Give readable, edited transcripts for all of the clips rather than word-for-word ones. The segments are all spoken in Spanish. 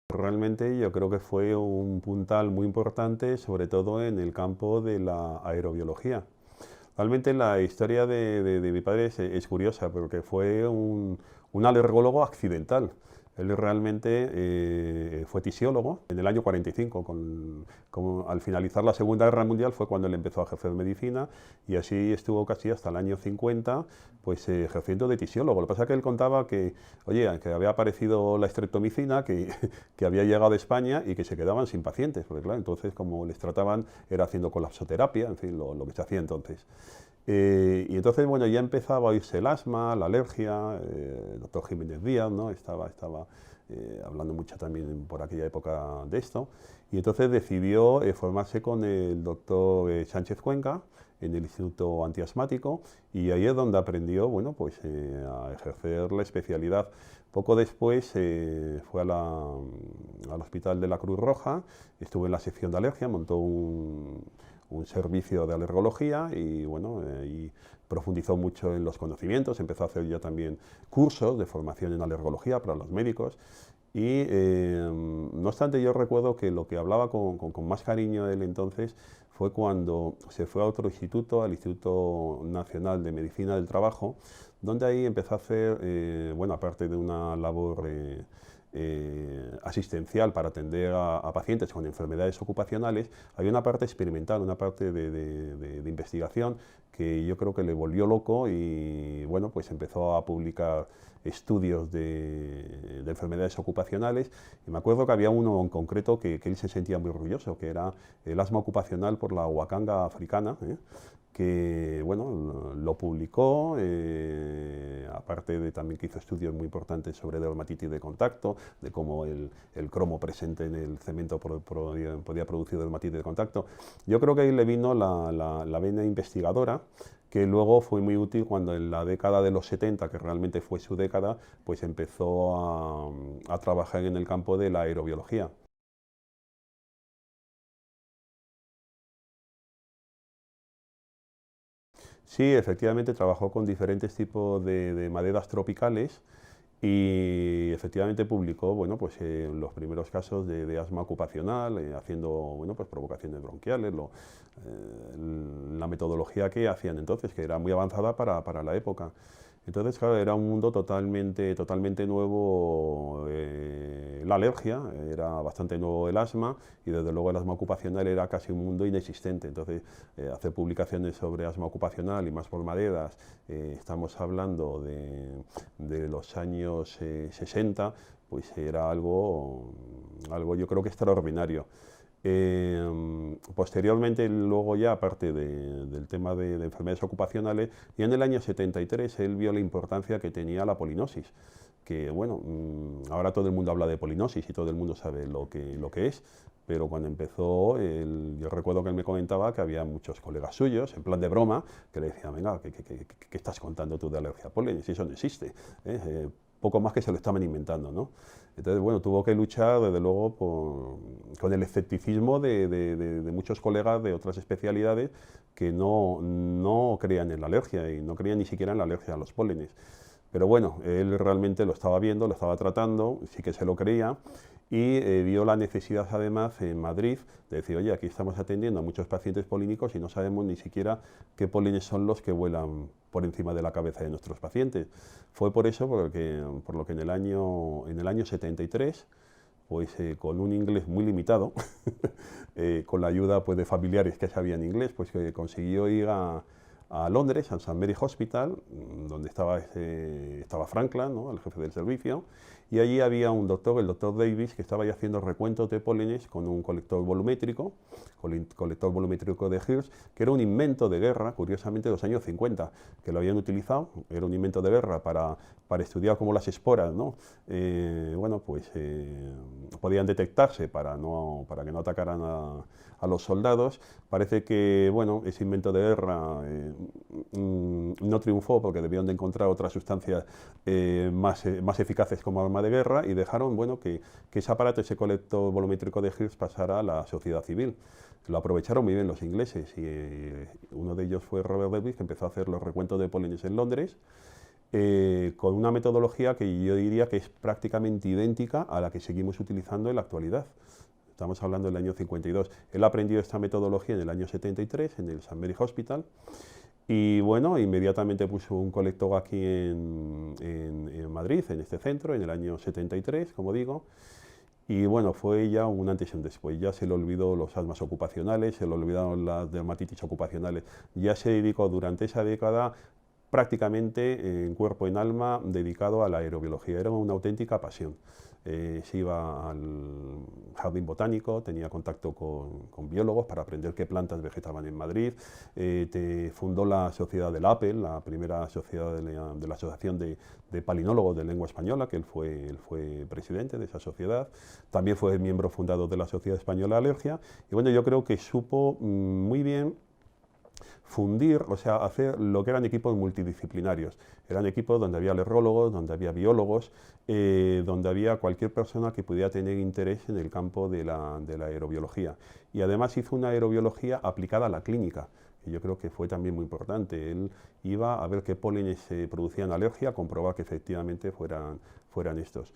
Realmente yo creo que fue un puntal muy importante, sobre todo en el campo de la aerobiología. Realmente la historia de mi padre es curiosa porque fue un alergólogo accidental. Él realmente fue tisiólogo en el año 45. Al finalizar la Segunda Guerra Mundial fue cuando él empezó a ejercer medicina y así estuvo casi hasta el año 50 pues, ejerciendo de tisiólogo. Lo que pasa es que él contaba que, oye, que había aparecido la estreptomicina, que había llegado a España y que se quedaban sin pacientes, porque claro, entonces como les trataban era haciendo colapsoterapia, en fin, lo que se hacía entonces. Y entonces, bueno, ya empezaba a oírse el asma, la alergia, el doctor Jiménez Díaz, ¿no? Estaba hablando mucho también por aquella época de esto. Y entonces decidió formarse con el doctor Sánchez Cuenca en el Instituto Antiasmático y ahí es donde aprendió, bueno, pues a ejercer la especialidad. Poco después fue al Hospital de la Cruz Roja, estuvo en la sección de alergia, montó un servicio de alergología y bueno, y profundizó mucho en los conocimientos, empezó a hacer ya también cursos de formación en alergología para los médicos y no obstante yo recuerdo que lo que hablaba con más cariño él entonces fue cuando se fue a otro instituto, al Instituto Nacional de Medicina del Trabajo, donde ahí empezó a hacer, bueno, aparte de una labor asistencial para atender a pacientes con enfermedades ocupacionales, había una parte experimental, una parte de investigación que yo creo que le volvió loco y bueno, pues empezó a publicar estudios de enfermedades ocupacionales y me acuerdo que había uno en concreto que él se sentía muy orgulloso, que era el asma ocupacional por la huacanga africana, que bueno, lo publicó, aparte de también que hizo estudios muy importantes sobre dermatitis de contacto, de cómo el cromo presente en el cemento podía producir dermatitis de contacto. Yo creo que ahí le vino la vena investigadora, que luego fue muy útil cuando en la década de los 70, que realmente fue su década, pues empezó a trabajar en el campo de la aerobiología. Sí, efectivamente trabajó con diferentes tipos de maderas tropicales y efectivamente publicó, bueno, pues los primeros casos de asma ocupacional, haciendo, bueno, pues provocaciones bronquiales, la metodología que hacían entonces, que era muy avanzada para la época. Entonces, claro, era un mundo totalmente nuevo, la alergia, era bastante nuevo el asma y desde luego el asma ocupacional era casi un mundo inexistente. Entonces, hacer publicaciones sobre asma ocupacional y más por maderas, estamos hablando de los años 60, pues era algo yo creo que extraordinario. Posteriormente, luego ya, aparte del tema de enfermedades ocupacionales, y en el año 73 él vio la importancia que tenía la polinosis, que bueno, ahora todo el mundo habla de polinosis y todo el mundo sabe lo que es, pero cuando empezó, yo recuerdo que él me comentaba que había muchos colegas suyos, en plan de broma, que le decían, venga, ¿qué estás contando tú de alergia a polen? Si eso no existe. Poco más que se lo estaban inventando, ¿no? Entonces, bueno, tuvo que luchar, desde luego, con el escepticismo de muchos colegas de otras especialidades que no creían en la alergia y no creían ni siquiera en la alergia a los pólenes. Pero bueno, él realmente lo estaba viendo, lo estaba tratando, sí que se lo creía y vio la necesidad además en Madrid de decir, oye, aquí estamos atendiendo a muchos pacientes polínicos y no sabemos ni siquiera qué pólenes son los que vuelan por encima de la cabeza de nuestros pacientes. Fue por eso por lo que en el año 73, pues con un inglés muy limitado, con la ayuda pues, de familiares que sabían inglés, pues que consiguió ir a Londres, al St. Mary Hospital, donde estaba Franklin, ¿no?, el jefe del servicio, y allí había un doctor, el doctor Davis, que estaba ya haciendo recuentos de pólenes con un colector volumétrico de Hirsch, que era un invento de guerra, curiosamente de los años 50, que lo habían utilizado, era un invento de guerra para estudiar cómo las esporas, ¿no?, bueno, pues podían detectarse para que no atacaran a los soldados. Parece que, bueno, ese invento de guerra no triunfó porque debían de encontrar otras sustancias más eficaces como arma de guerra y dejaron bueno, que ese aparato, ese colector volumétrico de Hertz pasara a la sociedad civil. Lo aprovecharon muy bien los ingleses y uno de ellos fue Robert Davis, que empezó a hacer los recuentos de pólenes en Londres con una metodología que yo diría que es prácticamente idéntica a la que seguimos utilizando en la actualidad. Estamos hablando del año 52. Él aprendió esta metodología en el año 73 en el St. Mary Hospital y bueno, inmediatamente puso un colector aquí en Madrid, en este centro, en el año 73, como digo. Y bueno, fue ya un antes y un después. Ya se le olvidó los asmas ocupacionales, se le olvidaron las dermatitis ocupacionales. Ya se dedicó durante esa década prácticamente en cuerpo y en alma dedicado a la aerobiología. Era una auténtica pasión. Se iba al jardín botánico, tenía contacto con biólogos para aprender qué plantas vegetaban en Madrid. Fundó la Sociedad del Apple, la primera sociedad de la Asociación de Palinólogos de Lengua Española, que él fue presidente de esa sociedad. También fue miembro fundador de la Sociedad Española de Alergia. Y bueno, yo creo que supo muy bien fundir, o sea, hacer lo que eran equipos multidisciplinarios. Eran equipos donde había alergólogos, donde había biólogos, donde había cualquier persona que pudiera tener interés en el campo de la aerobiología. Y además hizo una aerobiología aplicada a la clínica, que yo creo que fue también muy importante. Él iba a ver qué pólenes producían alergia, comprobar que efectivamente fueran estos.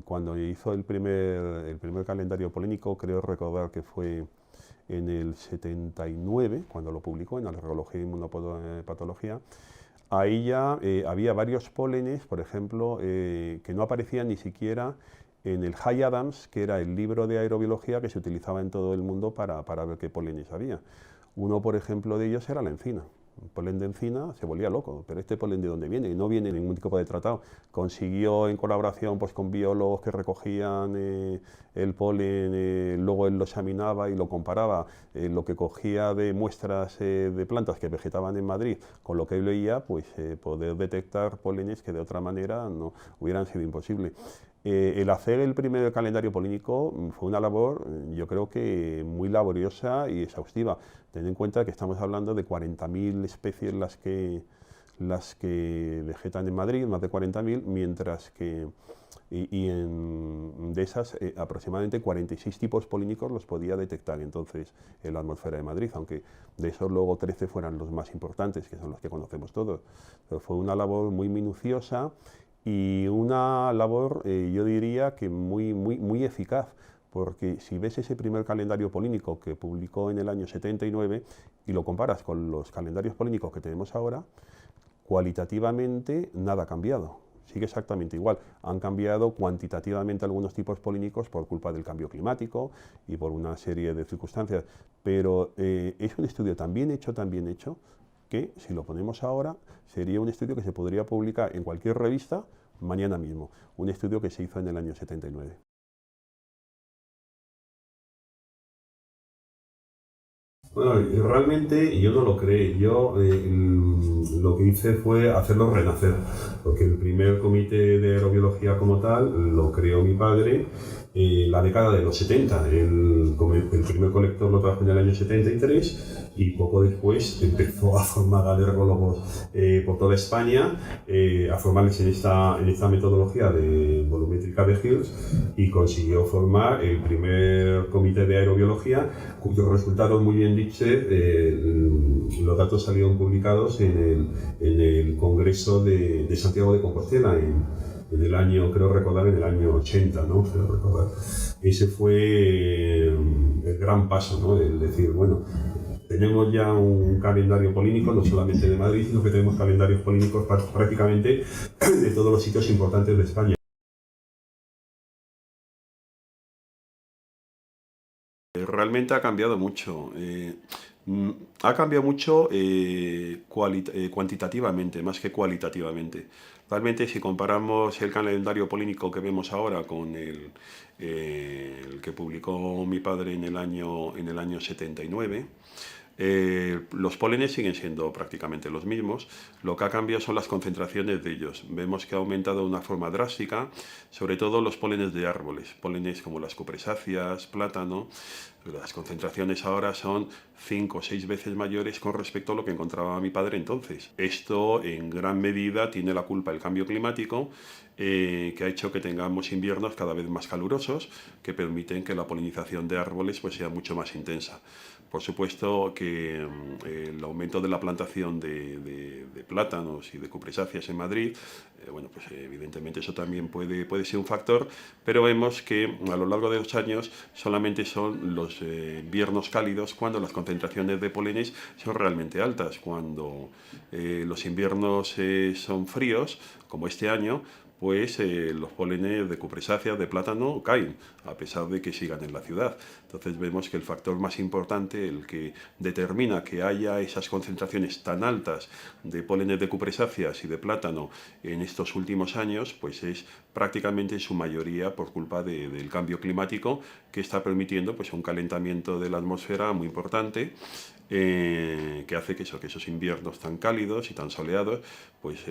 Cuando hizo el primer calendario polénico, creo recordar que fue en el 79, cuando lo publicó en Alergología e Inmunopatología, ahí ya había varios pólenes, por ejemplo, que no aparecían ni siquiera en el High Adams, que era el libro de aerobiología que se utilizaba en todo el mundo para ver qué pólenes había. Uno, por ejemplo, de ellos era la encina. Un polen de encina se volvía loco, pero este polen ¿de dónde viene? Y no viene en ningún tipo de tratado. Consiguió en colaboración pues, con biólogos que recogían el polen, luego él lo examinaba y lo comparaba, lo que cogía de muestras de plantas que vegetaban en Madrid con lo que él veía, pues poder detectar pólenes que de otra manera no hubieran sido imposible. El hacer el primer calendario polínico fue una labor, yo creo que muy laboriosa y exhaustiva. Ten en cuenta que estamos hablando de 40.000 especies las que vegetan en Madrid, más de 40.000, mientras que de esas aproximadamente 46 tipos polínicos los podía detectar entonces en la atmósfera de Madrid, aunque de esos luego 13 fueran los más importantes, que son los que conocemos todos. Pero fue una labor muy minuciosa y una labor, yo diría que muy eficaz, porque si ves ese primer calendario polínico que publicó en el año 79 y lo comparas con los calendarios polínicos que tenemos ahora, cualitativamente nada ha cambiado, sigue exactamente igual. Han cambiado cuantitativamente algunos tipos polínicos por culpa del cambio climático y por una serie de circunstancias, pero es un estudio tan bien hecho, que si lo ponemos ahora sería un estudio que se podría publicar en cualquier revista mañana mismo, un estudio que se hizo en el año 79. Bueno, realmente yo no lo creé. Yo lo que hice fue hacerlo renacer, porque el primer comité de aerobiología como tal lo creó mi padre en la década de los 70. El primer colector lo trajo en el año 73 y poco después empezó a formar alergólogos por toda España, a formarles en esta metodología de volumétrica de Hertz y consiguió formar el primer comité de aerobiología, cuyos resultados, muy bien dicho, los datos salieron publicados en el Congreso de Santiago de Compostela en el año, creo recordar, en el año 80, ¿no? Creo recordar. Ese fue el gran paso, ¿no? El decir, bueno, tenemos ya un calendario polínico, no solamente de Madrid, sino que tenemos calendarios polínicos prácticamente de todos los sitios importantes de España. Realmente ha cambiado mucho. Ha cambiado mucho cuantitativamente, más que cualitativamente. Realmente, si comparamos el calendario polínico que vemos ahora con el que publicó mi padre en el año 79, los pólenes siguen siendo prácticamente los mismos. Lo que ha cambiado son las concentraciones de ellos. Vemos que ha aumentado de una forma drástica, sobre todo los pólenes de árboles, pólenes como las cupresáceas, plátano. Las concentraciones ahora son 5 o 6 veces mayores con respecto a lo que encontraba mi padre entonces. Esto en gran medida tiene la culpa el cambio climático, que ha hecho que tengamos inviernos cada vez más calurosos, que permiten que la polinización de árboles pues, sea mucho más intensa. Por supuesto que el aumento de la plantación de plátanos y de cupresáceas en Madrid, bueno, pues evidentemente eso también puede ser un factor, pero vemos que a lo largo de los años solamente son los inviernos cálidos cuando las concentraciones de polenes son realmente altas. Cuando los inviernos son fríos, como este año, pues los polenes de cupresáceas, de plátano, caen, a pesar de que sigan en la ciudad. Entonces vemos que el factor más importante, el que determina que haya esas concentraciones tan altas de polenes de cupresáceas y de plátano en estos últimos años, pues es prácticamente en su mayoría por culpa del cambio climático, que está permitiendo pues, un calentamiento de la atmósfera muy importante, que hace que esos inviernos tan cálidos y tan soleados pues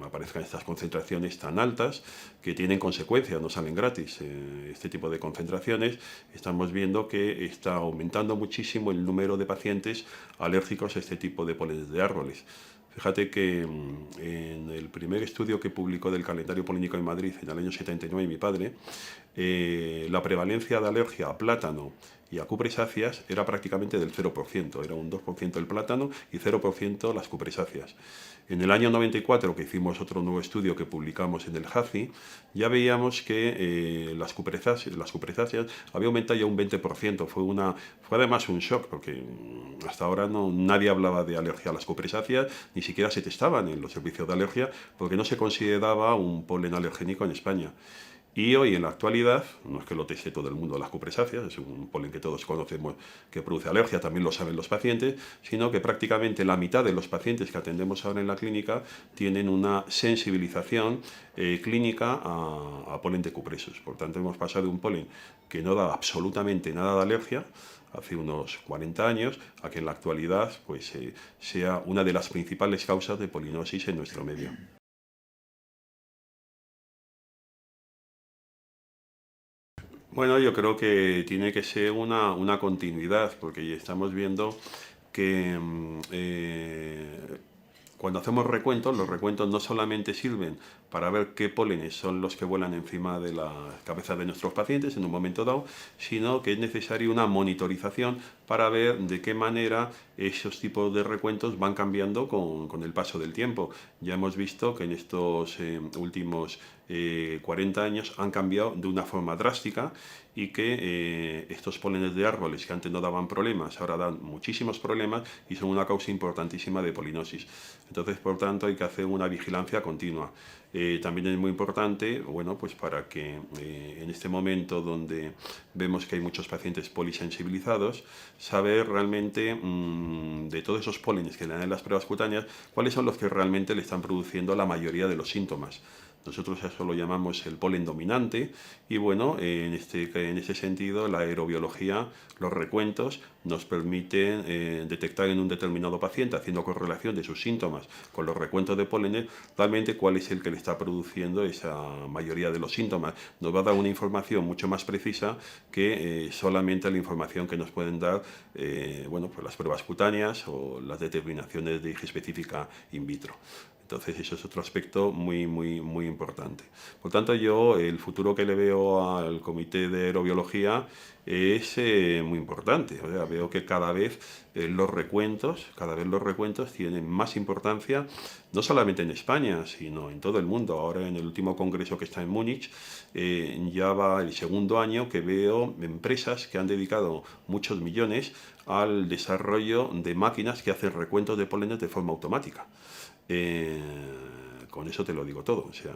aparezcan estas concentraciones tan altas que tienen consecuencias, no salen gratis. Este tipo de concentraciones estamos viendo que está aumentando muchísimo el número de pacientes alérgicos a este tipo de polenes de árboles. Fíjate que en el primer estudio que publicó del calendario polínico en Madrid en el año 79 mi padre, la prevalencia de alergia a plátano y a cupresáceas era prácticamente del 0%, era un 2% el plátano y 0% las cupresáceas. En el año 94, que hicimos otro nuevo estudio que publicamos en el JACI, ya veíamos que las cupresáceas había aumentado ya un 20%. Fue además un shock, porque hasta ahora nadie hablaba de alergia a las cupresáceas, ni siquiera se testaban en los servicios de alergia, porque no se consideraba un polen alergénico en España. Y hoy en la actualidad, no es que lo teste todo el mundo las cupresáceas, es un polen que todos conocemos que produce alergia, también lo saben los pacientes, sino que prácticamente la mitad de los pacientes que atendemos ahora en la clínica tienen una sensibilización clínica a polen de cupresus. Por tanto, hemos pasado de un polen que no da absolutamente nada de alergia hace unos 40 años, a que en la actualidad pues, sea una de las principales causas de polinosis en nuestro medio. Bueno, yo creo que tiene que ser una continuidad, porque estamos viendo que cuando hacemos recuentos, los recuentos no solamente sirven para ver qué pólenes son los que vuelan encima de la cabeza de nuestros pacientes en un momento dado, sino que es necesaria una monitorización para ver de qué manera esos tipos de recuentos van cambiando con el paso del tiempo. Ya hemos visto que en estos últimos 40 años han cambiado de una forma drástica y que estos pólenes de árboles que antes no daban problemas, ahora dan muchísimos problemas y son una causa importantísima de polinosis. Entonces, por tanto, hay que hacer una vigilancia continua. También es muy importante, bueno, pues para que en este momento donde vemos que hay muchos pacientes polisensibilizados, saber realmente de todos esos pólenes que le dan en las pruebas cutáneas, cuáles son los que realmente le están produciendo la mayoría de los síntomas. Nosotros eso lo llamamos el polen dominante y bueno, en este sentido la aerobiología, los recuentos nos permiten detectar en un determinado paciente, haciendo correlación de sus síntomas con los recuentos de pólenes, realmente cuál es el que le está produciendo esa mayoría de los síntomas. Nos va a dar una información mucho más precisa que solamente la información que nos pueden dar bueno, pues las pruebas cutáneas o las determinaciones de hige específica in vitro. Entonces eso es otro aspecto muy importante. Por tanto, yo el futuro que le veo al Comité de Aerobiología es muy importante. O sea, veo que cada vez los recuentos tienen más importancia, no solamente en España, sino en todo el mundo. Ahora en el último congreso que está en Múnich, ya va el segundo año que veo empresas que han dedicado muchos millones al desarrollo de máquinas que hacen recuentos de pólenes de forma automática. Con eso te lo digo todo. O sea,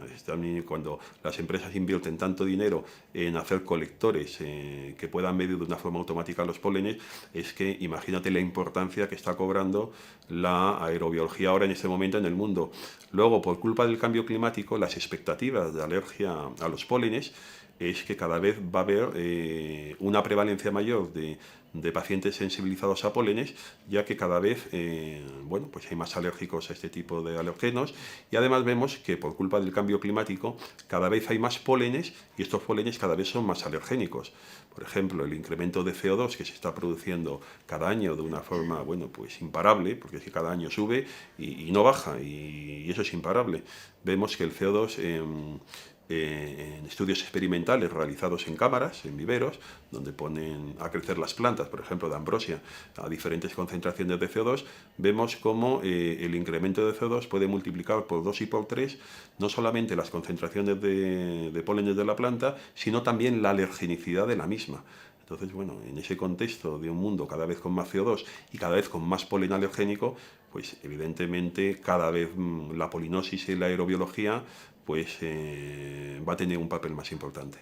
cuando las empresas invierten tanto dinero en hacer colectores que puedan medir de una forma automática los pólenes, es que imagínate la importancia que está cobrando la aerobiología ahora en este momento en el mundo. Luego, por culpa del cambio climático, las expectativas de alergia a los pólenes es que cada vez va a haber una prevalencia mayor de pacientes sensibilizados a pólenes, ya que cada vez bueno, pues hay más alérgicos a este tipo de alergenos, y además vemos que por culpa del cambio climático cada vez hay más pólenes y estos pólenes cada vez son más alergénicos. Por ejemplo, el incremento de CO2 que se está produciendo cada año de una forma, bueno, pues imparable, porque es que cada año sube y no baja, y eso es imparable. Vemos que el CO2 en estudios experimentales realizados en cámaras, en viveros, donde ponen a crecer las plantas, por ejemplo, de ambrosia, a diferentes concentraciones de CO2, vemos cómo el incremento de CO2 puede multiplicar por 2 y por 3 no solamente las concentraciones de pólenes de la planta, sino también la alergenicidad de la misma. Entonces, bueno, en ese contexto de un mundo cada vez con más CO2 y cada vez con más polen alergénico, pues evidentemente cada vez la polinosis y la aerobiología pues va a tener un papel más importante.